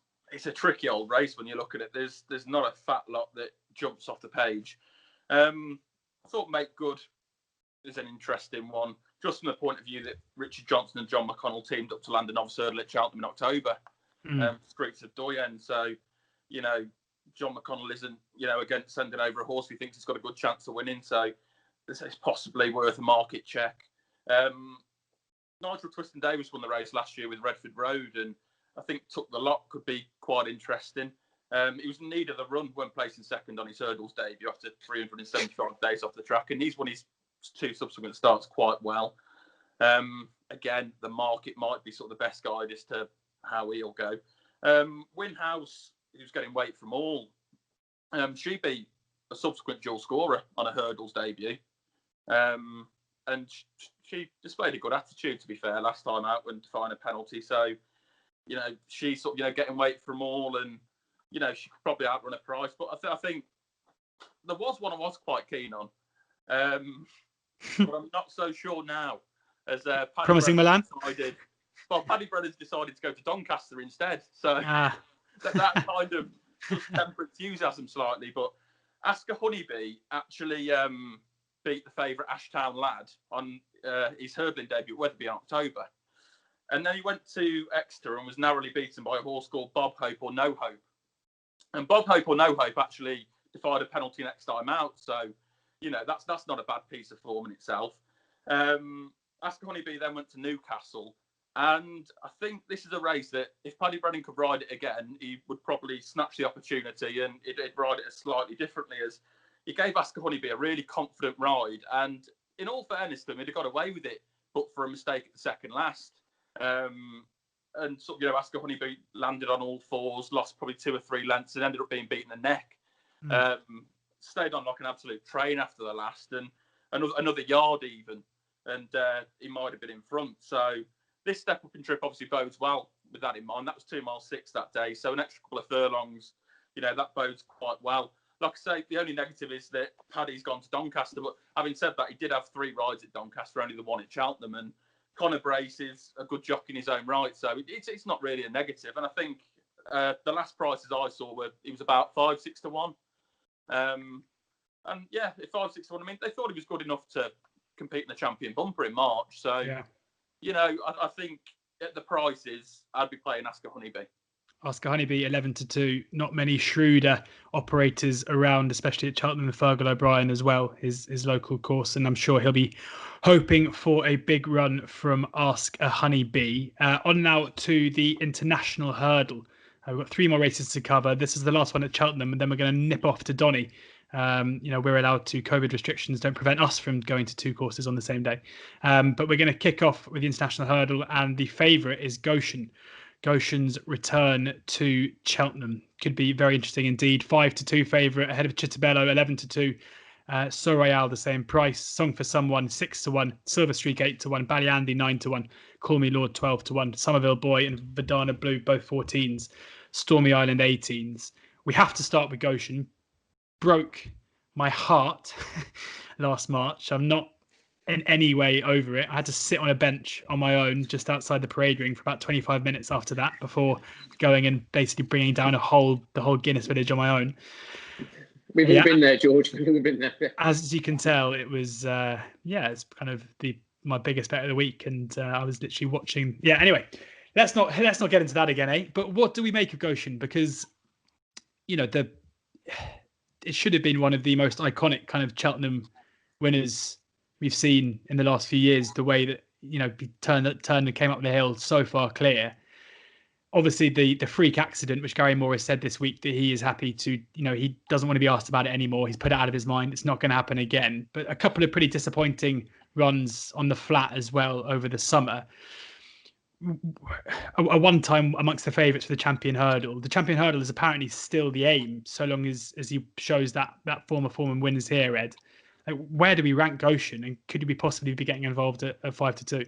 a tricky old race when you look at it. There's not a fat lot that jumps off the page. I thought Make Good is an interesting one, just from the point of view that Richard Johnson and John McConnell teamed up to land a novice hurdle at Cheltenham in October. Streets of Doyen. So, John McConnell isn't, against sending over a horse he thinks he's got a good chance of winning. So this is possibly worth a market check. Nigel Twiston Davis won the race last year with Redford Road, and I think Took the Lot could be quite interesting. He was in need of the run when placing second on his hurdles debut after 375 days off the track, and he's won his 2 subsequent starts quite well. Again, the market might be sort of the best guide as to how he'll go. Winhouse, who's getting weight from all, she beat a subsequent dual scorer on a hurdles debut. And she displayed a good attitude, to be fair, last time out when defying a penalty. So, she's sort of, getting weight from all, and, she could probably outrun a price. But I think there was one I was quite keen on. But I'm not so sure now. As Promising Milan? Paddy Brothers decided to go to Doncaster instead. So that kind of tempered enthusiasm slightly. But Asker Honeybee actually beat the favourite Ashtown Lad on his hurdling debut at Wetherby in October. And then he went to Exeter and was narrowly beaten by a horse called Bob Hope or No Hope. And Bob Hope or No Hope actually defied a penalty next time out. So, that's not a bad piece of form in itself. Asker Honeybee then went to Newcastle. And I think this is a race that if Paddy Brennan could ride it again, he would probably snatch the opportunity and he'd ride it slightly differently, as he gave Asker Honeybee a really confident ride. And in all fairness to him, he'd have got away with it, but for a mistake at the second last. And so, Asker Honeybee landed on all fours, lost probably 2 or 3 lengths, and ended up being beaten the neck. Stayed on like an absolute train after the last, and another yard even, and he might have been in front. So this step up in trip obviously bodes well with that in mind. That was 2 miles 6 that day, so an extra couple of furlongs, that bodes quite well. Like I say, the only negative is that Paddy's gone to Doncaster, but having said that, he did have 3 rides at Doncaster, only the one at Cheltenham, and Conor Brace is a good jockey in his own right, so it's not really a negative. And I think the last prices I saw he was about 5-6 to 1. And yeah, 5-6 to 1. I mean, they thought he was good enough to compete in the Champion Bumper in March. So, yeah. I think at the prices, I'd be playing Asker Honeybee. Asker Honeybee 11 to 2. Not many shrewder operators around, especially at Cheltenham and Fergal O'Brien as well, his local course, and I'm sure he'll be hoping for a big run from Asker Honeybee. On now to the international hurdle. We've got 3 more races to cover. This is the last one at Cheltenham, and then we're going to nip off to Donny. We're allowed to. COVID restrictions don't prevent us from going to 2 courses on the same day. But we're going to kick off with the international hurdle, and the favourite is Goshen. Goshen's return to Cheltenham could be very interesting indeed. 5 to 2 favourite ahead of Chitabello, 11 to 2. So Royale the same price. Song for Someone 6 to 1. Silver Streak 8 to 1. Ballyandy 9 to 1. Call Me Lord 12 to 1. Somerville Boy and Verdana Blue both 14s. Stormy Island 18s. We have to start with Goshen. Broke my heart last March. I'm not in any way over it. I had to sit on a bench on my own just outside the parade ring for about 25 minutes after that before going and basically bringing down the whole Guinness Village on my own. We've all been there, George. We've been there. As you can tell, it was it's kind of my biggest bet of the week, and I was literally watching. Yeah. Anyway, let's not get into that again, eh? But what do we make of Goshen? Because it should have been one of the most iconic kind of Cheltenham winners we've seen in the last few years. The way that turned and came up the hill so far clear. Obviously, the freak accident, which Gary Moore has said this week that he is happy to, he doesn't want to be asked about it anymore. He's put it out of his mind. It's not going to happen again. But a couple of pretty disappointing runs on the flat as well over the summer. A one time amongst the favourites for the Champion Hurdle. The Champion Hurdle is apparently still the aim, so long as he shows that form and wins here, Ed. Where do we rank Goshen, and could we possibly be getting involved at 5 to 2?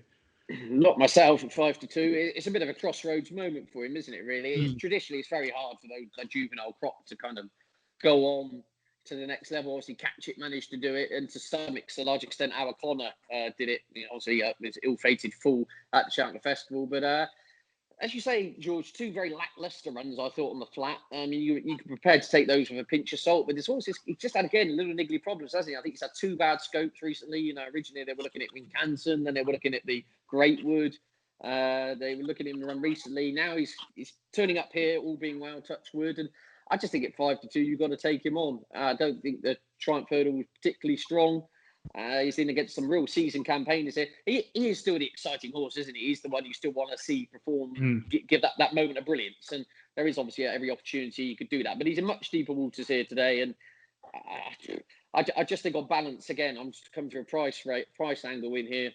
Not myself at 5 to 2. It's a bit of a crossroads moment for him, isn't it? Really, traditionally it's very hard for the juvenile crop to kind of go on to the next level. Obviously, Catchit managed to do it, and to a large extent, Our Connor did it. Obviously, his ill-fated fall at the Cheltenham Festival, but as you say, George, 2 very lacklustre runs, I thought, on the flat. I mean, you can prepare to take those with a pinch of salt, but this horse, he's just had, again, little niggly problems, hasn't he? I think he's had 2 bad scopes recently. Originally they were looking at Wincanton, then they were looking at the Greatwood. They were looking at him to run recently. Now he's turning up here, all being well, touch wood. And I just think at 5 to 2, you've got to take him on. I don't think the Triumph Hurdle was particularly strong. He's in against some real seasoned campaigners here. He is still the exciting horse, isn't he? He's the one you still want to see perform, give that moment of brilliance. And there is obviously every opportunity you could do that. But he's in much deeper waters here today. And I just think on balance, again, I'm just coming to a price angle in here.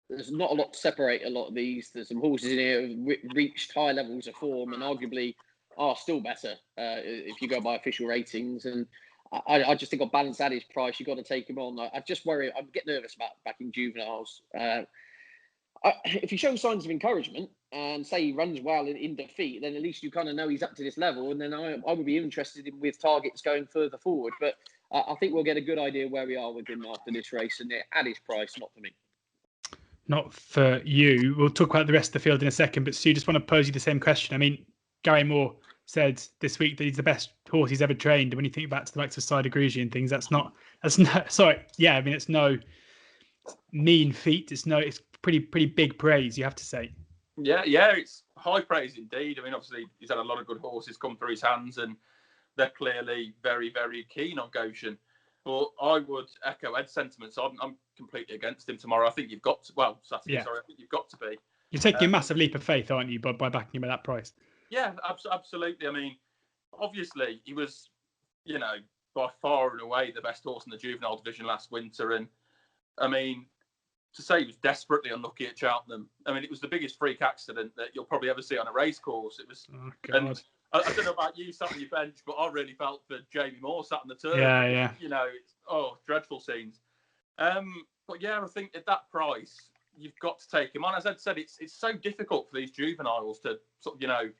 There's not a lot to separate a lot of these. There's some horses in here who've reached high levels of form and arguably are still better if you go by official ratings. And I just think on balance at his price, you've got to take him on. I just worry. I get nervous about backing juveniles. If he shows signs of encouragement and say he runs well in defeat, then at least you kind of know he's up to this level. And then I would be interested with targets going further forward. But I think we'll get a good idea where we are with him after this race, and at his price, not for me. Not for you. We'll talk about the rest of the field in a second. But Stu, just want to pose you the same question. I mean, Gary Moore said this week that he's the best horse he's ever trained. And when you think back to the likes of Cider Grugy and things, that's no, sorry. Yeah. I mean, it's no mean feat. It's pretty big praise, you have to say. Yeah, it's high praise indeed. I mean, obviously he's had a lot of good horses come through his hands, and they're clearly very, very keen on Goshen. But I would echo Ed's sentiments. I'm completely against him tomorrow. I think you've got to, Saturday, Yeah. sorry, I think you've got to be. You're taking a massive leap of faith, aren't you, by backing him at that price? Yeah, absolutely. I mean, obviously he was, by far and away the best horse in the juvenile division last winter. And I mean, to say he was desperately unlucky at Cheltenham, I mean, it was the biggest freak accident that you'll probably ever see on a race course. It was. Oh, God. And I don't know about you sat on your bench, but I really felt for Jamie Moore sat on the turf. Yeah. It's dreadful scenes. But yeah, I think at that price, you've got to take him on. As Ed said, it's so difficult for these juveniles to sort of,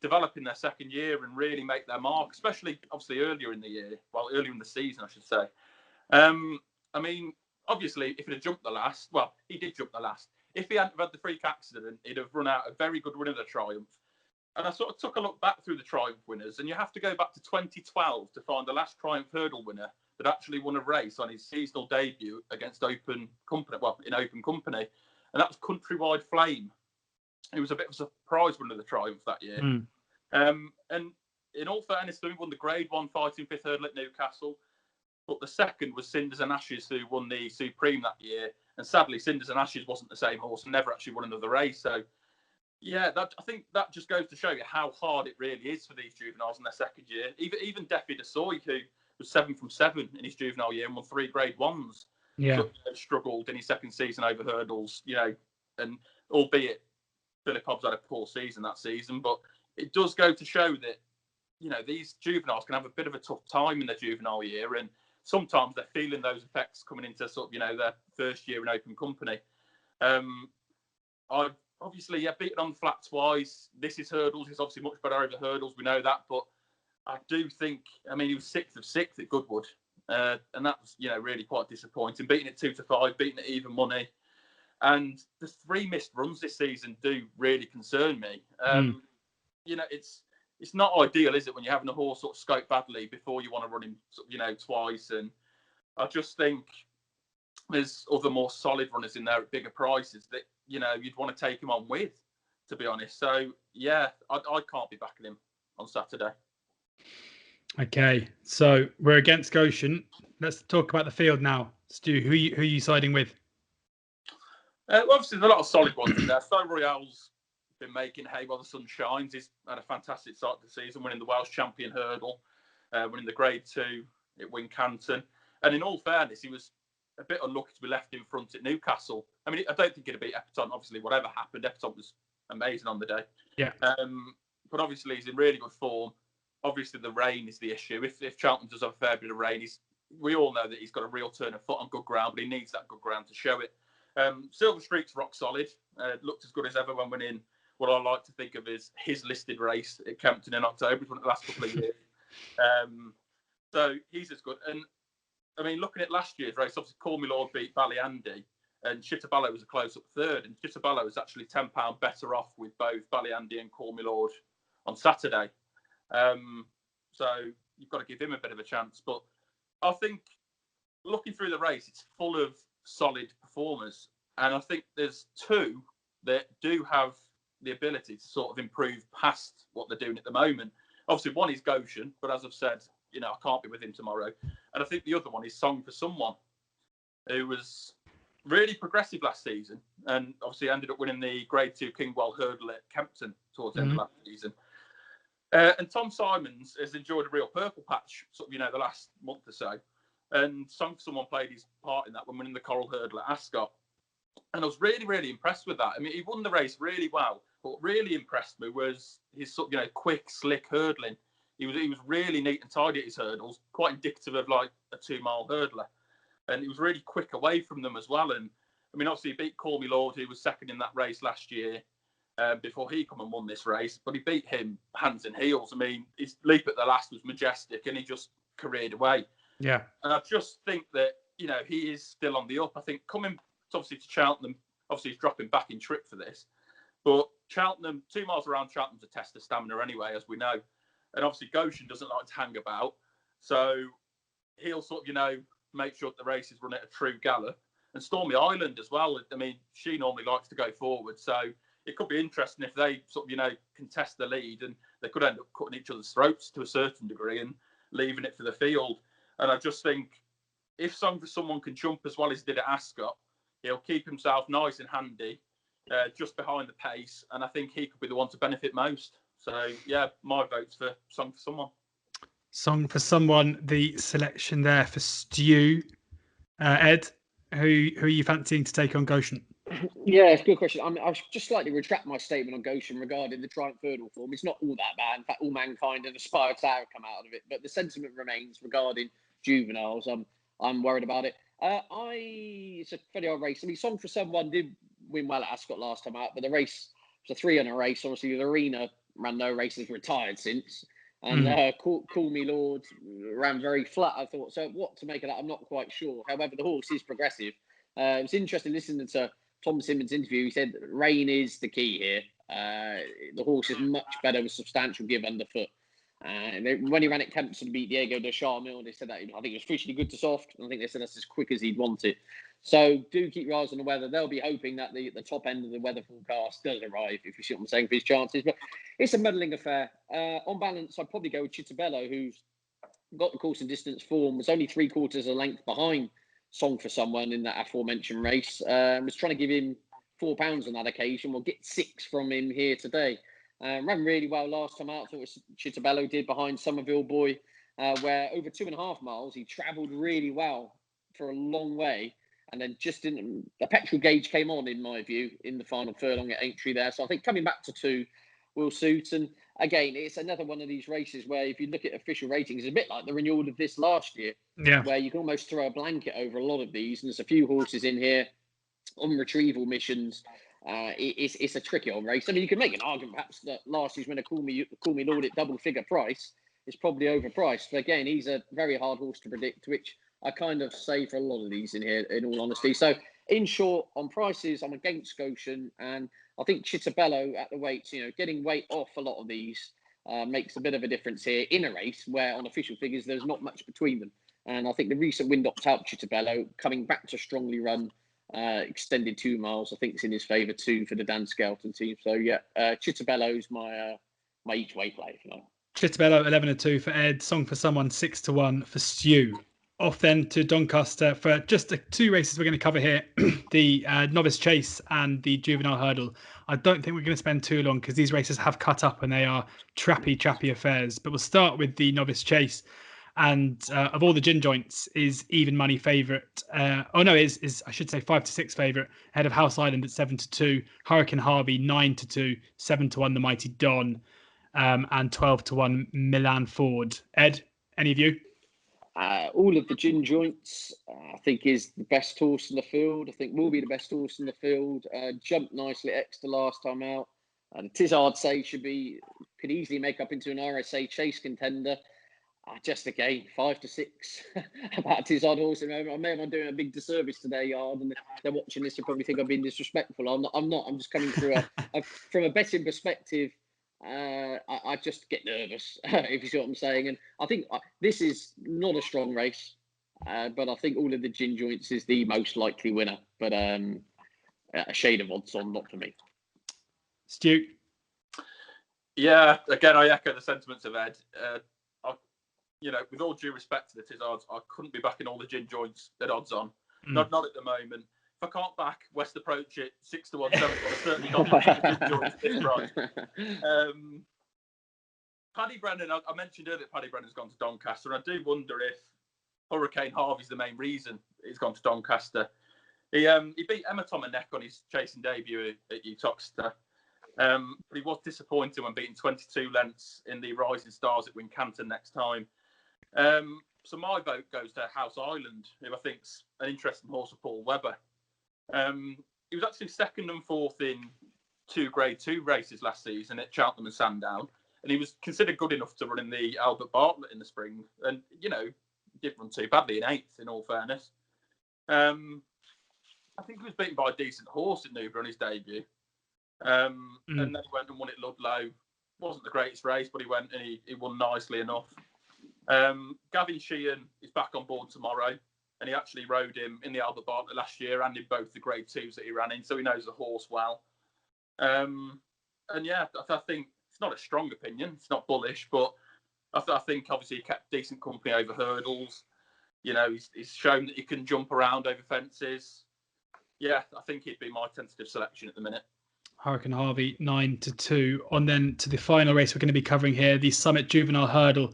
develop in their second year and really make their mark, especially obviously earlier in the year, earlier in the season, I should say. I mean, obviously, if he'd have jumped the last, he did jump the last. If he hadn't had the freak accident, he'd have run out a very good run of the Triumph. And I sort of took a look back through the Triumph winners, and you have to go back to 2012 to find the last Triumph hurdle winner that actually won a race on his seasonal debut against open company, in open company, and that was Countrywide Flame. It was a bit of a surprise winner of the Triumph that year. And in all fairness, he won the Grade 1 fighting fifth hurdle at Newcastle. But the second was Cinders and Ashes, who won the Supreme that year. And sadly, Cinders and Ashes wasn't the same horse and never actually won another race. So, yeah, I think that just goes to show you how hard it really is for these juveniles in their second year. Even Defi DeSoy, who was 7 from 7 in his juvenile year and won 3 Grade 1s, struggled in his second season over hurdles, and albeit Philip Hobbs had a poor season that season, but it does go to show that, these juveniles can have a bit of a tough time in their juvenile year, and sometimes they're feeling those effects coming into sort of, their first year in open company. I've obviously, beaten on the flat twice. This is hurdles. He's obviously much better over hurdles. We know that, but I do think, he was 6th of 6 at Goodwood, and that was, really quite disappointing. Beating it 2-5, beating it even money. And the 3 missed runs this season do really concern me. It's not ideal, is it, when you're having a horse sort of scope badly before you want to run him, twice. And I just think there's other more solid runners in there at bigger prices that, you'd want to take him on with, to be honest. So, yeah, I can't be backing him on Saturday. Okay, so we're against Goshen. Let's talk about the field now. Stu, who are you siding with? Obviously, there's a lot of solid ones in there. So Royale's been making hay while the sun shines. He's had a fantastic start to the season, winning the Welsh Champion Hurdle, winning the Grade 2 at Wincanton. And in all fairness, he was a bit unlucky to be left in front at Newcastle. I don't think he'd have beat Epton, obviously, whatever happened. Epton was amazing on the day. Yeah. But obviously, he's in really good form. Obviously, the rain is the issue. If Cheltenham does have a fair bit of rain, we all know that he's got a real turn of foot on good ground, but he needs that good ground to show it. Silver Streak's rock solid. Looked as good as ever when winning what I like to think of as his listed race at Kempton in October. It's one of the last couple of years. So he's as good. And looking at last year's race, obviously Call Me Lord beat Ballyandy, and Chittabello was a close-up third. And Chittabello was actually £10 better off with both Ballyandy and Call Me Lord on Saturday. So you've got to give him a bit of a chance. But I think looking through the race, it's full of solid performers. And I think there's 2 that do have the ability to sort of improve past what they're doing at the moment. Obviously, one is Goshen, but as I've said, I can't be with him tomorrow. And I think the other one is Song for Someone, who was really progressive last season and obviously ended up winning the Grade 2 Kingwell Hurdle at Kempton towards the end of last season. And Tom Simons has enjoyed a real purple patch, sort of, the last month or so. And Song for Someone played his part in that when winning the Coral Hurdle at Ascot. And I was really, really impressed with that. He won the race really well. But what really impressed me was his sort of, quick, slick hurdling. He was really neat and tidy at his hurdles, quite indicative of like a 2-mile hurdler. And he was really quick away from them as well. And obviously he beat Call Me Lord, who was second in that race last year, before he come and won this race. But he beat him hands and heels. His leap at the last was majestic, and he just careered away. Yeah. And I just think that, he is still on the up. I think coming obviously to Cheltenham, obviously he's dropping back in trip for this. But Cheltenham, 2 miles around Cheltenham's a test of stamina anyway, as we know. And obviously Goshen doesn't like to hang about. So he'll sort of, make sure that the races run at a true gallop. And Stormy Island as well. I mean, she normally likes to go forward. So it could be interesting if they sort of, contest the lead, and they could end up cutting each other's throats to a certain degree and leaving it for the field. And I just think if Song for Someone can jump as well as he did at Ascot, he'll keep himself nice and handy, just behind the pace. And I think he could be the one to benefit most. So, yeah, my vote's for Song for Someone. Song for Someone, the selection there for Stu. Ed, who are you fancying to take on Goshen? Yeah, it's a good question. I'll just slightly retract my statement on Goshen regarding the Triumph Hurdle form. It's not all that bad. In fact, All Mankind and Aspire Tower come out of it. But the sentiment remains regarding juveniles. I'm worried about it. It's a fairly odd race. I mean, Song for Someone did win well at Ascot last time out, but the race was a 300 race. Obviously, the Arena ran no races, retired since. And Call Me Lord ran very flat, I thought. So what to make of that, I'm not quite sure. However, the horse is progressive. It's interesting listening to Tom Simmons' interview. He said rain is the key here. The horse is much better with substantial give underfoot. When he ran at Kempston to beat Diego de Charmille, they said that I think it was officially good to soft. And I think they said that's as quick as he'd want it. So do keep your eyes on the weather. They'll be hoping that the top end of the weather forecast does arrive, if you see what I'm saying, for his chances. But it's a muddling affair. On balance, I'd probably go with Chitabello, who's got the course and distance form, was only 3/4 of a length behind Song for Someone in that aforementioned race. Was trying to give him £4 on that occasion. We'll get 6 from him here today. Ran really well last time out. I thought Chitabello did behind Somerville Boy, where over 2.5 miles, he travelled really well for a long way. And then just the petrol gauge came on, in my view, in the final furlong at Aintree there. So I think coming back to 2 will suit. And again, it's another one of these races where if you look at official ratings, it's a bit like the renewal of this last year, where you can almost throw a blanket over a lot of these. And there's a few horses in here on retrieval missions. It's a tricky old race. I mean, you could make an argument perhaps that last year's winner, Call Me Lord at double figure price, is probably overpriced. But again, he's a very hard horse to predict, which I kind of say for a lot of these in here, in all honesty. So, in short, on prices, I'm against Goshen, and I think Chitabello at the weights, getting weight off a lot of these makes a bit of a difference here in a race where on official figures there's not much between them. And I think the recent win helped Chitabello coming back to strongly run, extended 2 miles. I think it's in his favour too for the Dan Skelton team. So yeah, Chitabello's my each way play, if you like. Chitabello 11-2 for Ed. Song for Someone 6-1 for Stu. Off then to Doncaster for just the 2 races we're going to cover here, the Novice Chase and the Juvenile Hurdle. I don't think we're going to spend too long because these races have cut up and they are trappy affairs. But we'll start with the Novice Chase. And of all the gin joints, is even money favourite. Is I should say 5-6 favourite ahead of House Island at 7-2, Hurricane Harvey 9-2, 7-1 the Mighty Don, and 12-1 Milan Ford. Ed, any of you? All of the gin joints, I think, is the best horse in the field. I think will be the best horse in the field. Jumped nicely extra last time out. And Tizard Say could easily make up into an RSA chase contender. Just again, 5-6 about Tizard horse. I may have doing a big disservice today, Yard, and they're watching this and probably think I've been disrespectful. I'm not. I'm just coming through from a betting perspective. I just get nervous, if you see what I'm saying. And I think this is not a strong race, but I think all of the gin joints is the most likely winner. But a shade of odds on, not for me. Stu? Yeah, again, I echo the sentiments of Ed. With all due respect to the Tizards, I couldn't be backing all the gin joints at odds on. Not at the moment. If I can't back West Approach it 6-1, 7-1, I'm certainly not backing the gin joints at this price. Paddy Brennan, I mentioned earlier that Paddy Brennan's gone to Doncaster, and I do wonder if Hurricane Harvey's the main reason he's gone to Doncaster. He beat Emma Tomanek on his chasing debut at Uttoxeter, but he was disappointed when beating 22 lengths in the Rising Stars at Wincanton next time. So my vote goes to House Island, who I think's an interesting horse of Paul Webber. He was actually 2nd and 4th in 2 Grade 2 races last season at Cheltenham and Sandown, and he was considered good enough to run in the Albert Bartlett in the spring. And didn't run too badly in 8th, in all fairness. I think he was beaten by a decent horse at Newbury on his debut. And then he went and won at Ludlow wasn't the greatest race, but he went and he won nicely enough. Gavin Sheehan is back on board tomorrow, and he actually rode him in the Albert Bartlett last year and in both the Grade 2s that he ran in, so he knows the horse well. And yeah, I think it's not a strong opinion. It's not bullish, but I think obviously he kept decent company over hurdles. You know, he's shown that he can jump around over fences. Yeah, I think he'd be my tentative selection at the minute. Hurricane Harvey 9-2. On then to the final race we're going to be covering here, the Summit Juvenile Hurdle.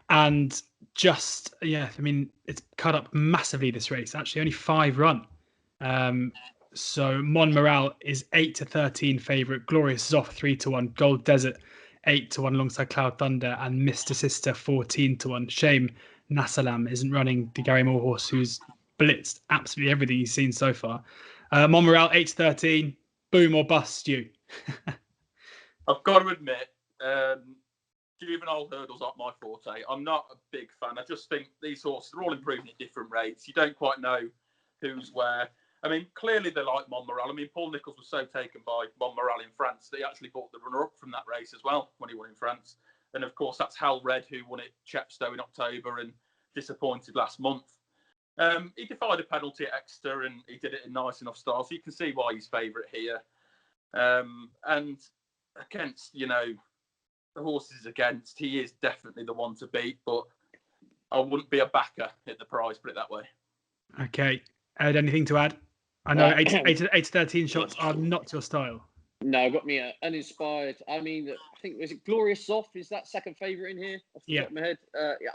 And just, I mean, it's cut up massively, this race. Actually, only 5 run. So Montmoral is 8-13 favourite. Glorious is off 3-1. Gold Desert 8-1 alongside Cloud Thunder, and Mr. Sister 14-1. Shame Nassalam isn't running the Gary Moore horse, who's blitzed absolutely everything he's seen so far. Montmoral 8-13. Boom or bust, you. I've got to admit, juvenile hurdles aren't my forte. I'm not a big fan. I just think these horses are all improving at different rates. You don't quite know who's where. I mean, clearly they like Montmoral. I mean, Paul Nicholls was so taken by Montmoral in France that he actually bought the runner-up from that race as well when he won in France. And of course, that's Hal Red, who won at Chepstow in October and disappointed last month. He defied a penalty at Exeter and he did it in nice enough style, so you can see why he's favourite here. And against, the horses against, he is definitely the one to beat, but I wouldn't be a backer at the price, put it that way. Okay. Ed, anything to add? I know 8-13 shots are not your style. No, got me uninspired. I mean, I think, was it Glorious Off? Is that second favourite in here? Off the top of my head.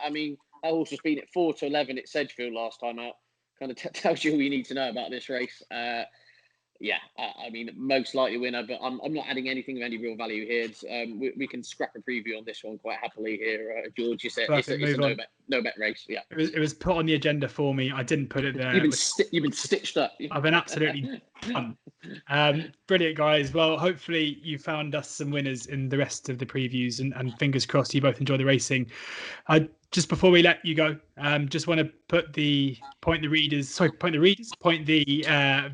I mean, that horse has been at 4-11 at Sedgefield last time out. Kind of tells you all you need to know about this race. I mean, most likely winner, but I'm not adding anything of any real value here. We can scrap a preview on this one quite happily here. George, you said it's a no bet race. Yeah, it was put on the agenda for me. I didn't put it there. You've been stitched up. I've been absolutely done. Brilliant, guys. Well, hopefully you found us some winners in the rest of the previews, and fingers crossed you both enjoy the racing. Just before we let you go, just want to point the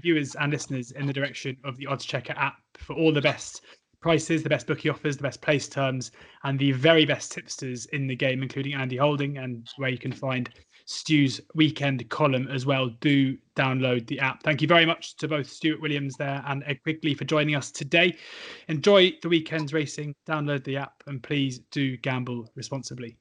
viewers and listeners in the direction of the oddschecker app for all the best prices, the best bookie offers, the best place terms, and the very best tipsters in the game, including Andy Holding, and where you can find Stu's weekend column as well. Do download the app. Thank you very much to both Stuart Williams there and Ed Quigley for joining us today. Enjoy the weekend's racing, download the app, and please do gamble responsibly.